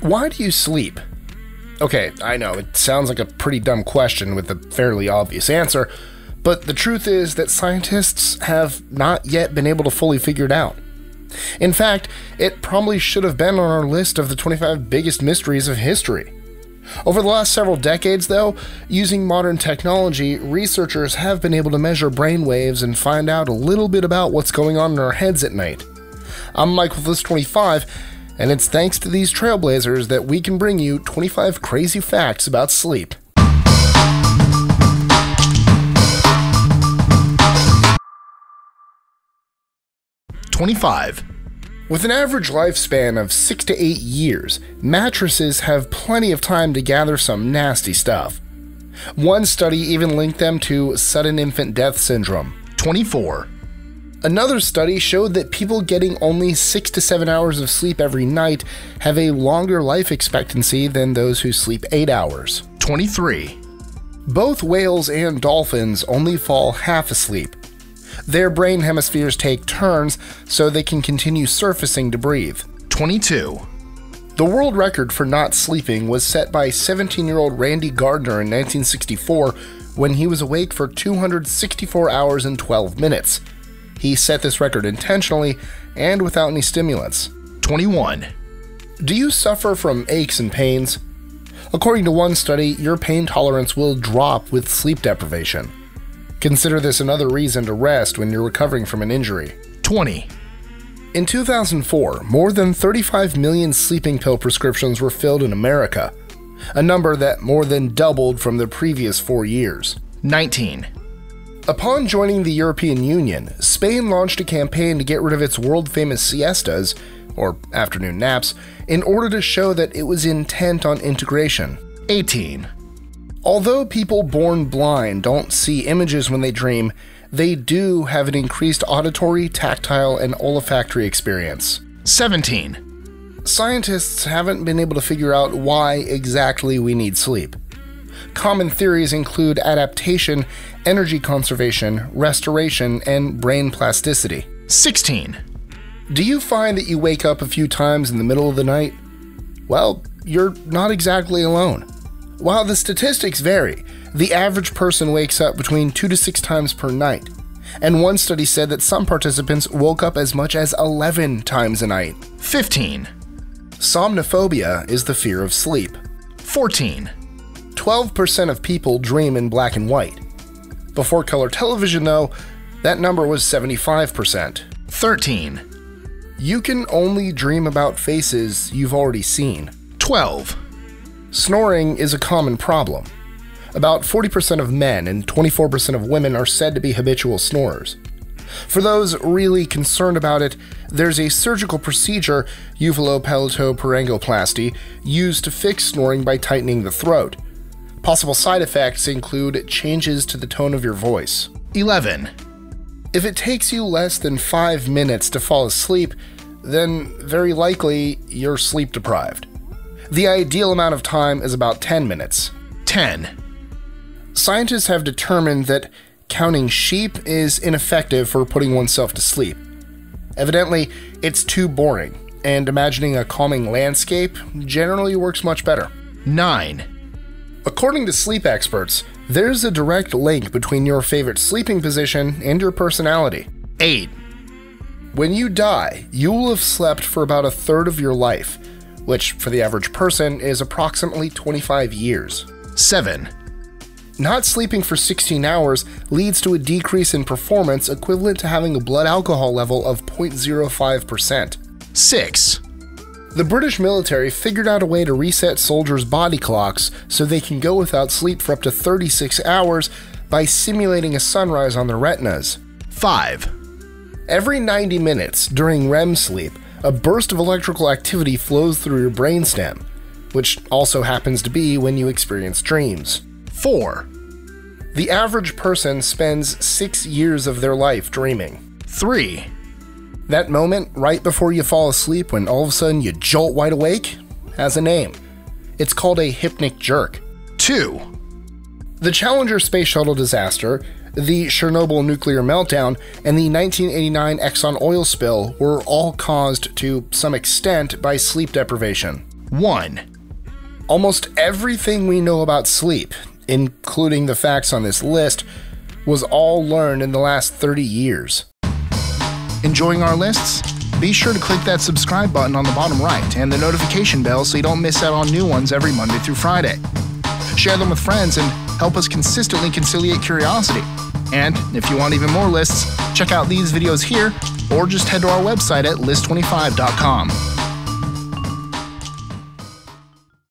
Why do you sleep? Okay, I know, it sounds like a pretty dumb question with a fairly obvious answer, but the truth is that scientists have not yet been able to fully figure it out. In fact, it probably should have been on our list of the 25 biggest mysteries of history. Over the last several decades, though, using modern technology, researchers have been able to measure brain waves and find out a little bit about what's going on in our heads at night. I'm Mike with List25, and it's thanks to these trailblazers that we can bring you 25 crazy facts about sleep. With an average lifespan of 6 to 8 years, mattresses have plenty of time to gather some nasty stuff. One study even linked them to sudden infant death syndrome. 24. Another study showed that people getting only 6 to 7 hours of sleep every night have a longer life expectancy than those who sleep 8 hours. 23. Both whales and dolphins only fall half asleep. Their brain hemispheres take turns so they can continue surfacing to breathe. 22. The world record for not sleeping was set by 17-year-old Randy Gardner in 1964 when he was awake for 264 hours and 12 minutes. He set this record intentionally and without any stimulants. 21. Do you suffer from aches and pains? According to one study, your pain tolerance will drop with sleep deprivation. Consider this another reason to rest when you're recovering from an injury. 20. In 2004, more than 35 million sleeping pill prescriptions were filled in America, a number that more than doubled from the previous 4 years. 19. Upon joining the European Union, Spain launched a campaign to get rid of its world-famous siestas, or afternoon naps, in order to show that it was intent on integration. 18. Although people born blind don't see images when they dream, they do have an increased auditory, tactile, and olfactory experience. 17. Scientists haven't been able to figure out why exactly we need sleep. Common theories include adaptation, energy conservation, restoration, and brain plasticity. 16. Do you find that you wake up a few times in the middle of the night? Well, you're not exactly alone. While the statistics vary, the average person wakes up between 2 to 6 times per night, and one study said that some participants woke up as much as 11 times a night. 15. Somnophobia is the fear of sleep. 14. 12% of people dream in black and white. Before color television, though, that number was 75%. 13. You can only dream about faces you've already seen. 12. Snoring is a common problem. About 40% of men and 24% of women are said to be habitual snorers. For those really concerned about it, there's a surgical procedure, uvulopalatopharyngoplasty, used to fix snoring by tightening the throat. Possible side effects include changes to the tone of your voice. 11. If it takes you less than 5 minutes to fall asleep, then very likely you're sleep deprived. The ideal amount of time is about 10 minutes. 10. Scientists have determined that counting sheep is ineffective for putting oneself to sleep. Evidently, it's too boring, and imagining a calming landscape generally works much better. 9. According to sleep experts, there's a direct link between your favorite sleeping position and your personality. 8. When you die, you will have slept for about a third of your life, which for the average person is approximately 25 years. 7. Not sleeping for 16 hours leads to a decrease in performance equivalent to having a blood alcohol level of 0.05%. 6. The British military figured out a way to reset soldiers' body clocks so they can go without sleep for up to 36 hours by simulating a sunrise on their retinas. 5. Every 90 minutes during REM sleep, a burst of electrical activity flows through your brainstem, which also happens to be when you experience dreams. 4. The average person spends 6 years of their life dreaming. 3. That moment right before you fall asleep when all of a sudden you jolt wide awake has a name. It's called a hypnic jerk. 2. The Challenger space shuttle disaster, the Chernobyl nuclear meltdown, and the 1989 Exxon oil spill were all caused to some extent by sleep deprivation. 1. Almost everything we know about sleep, including the facts on this list, was all learned in the last 30 years. Enjoying our lists? Be sure to click that subscribe button on the bottom right and the notification bell so you don't miss out on new ones every Monday through Friday. Share them with friends and help us consistently conciliate curiosity. And if you want even more lists, check out these videos here or just head to our website at list25.com.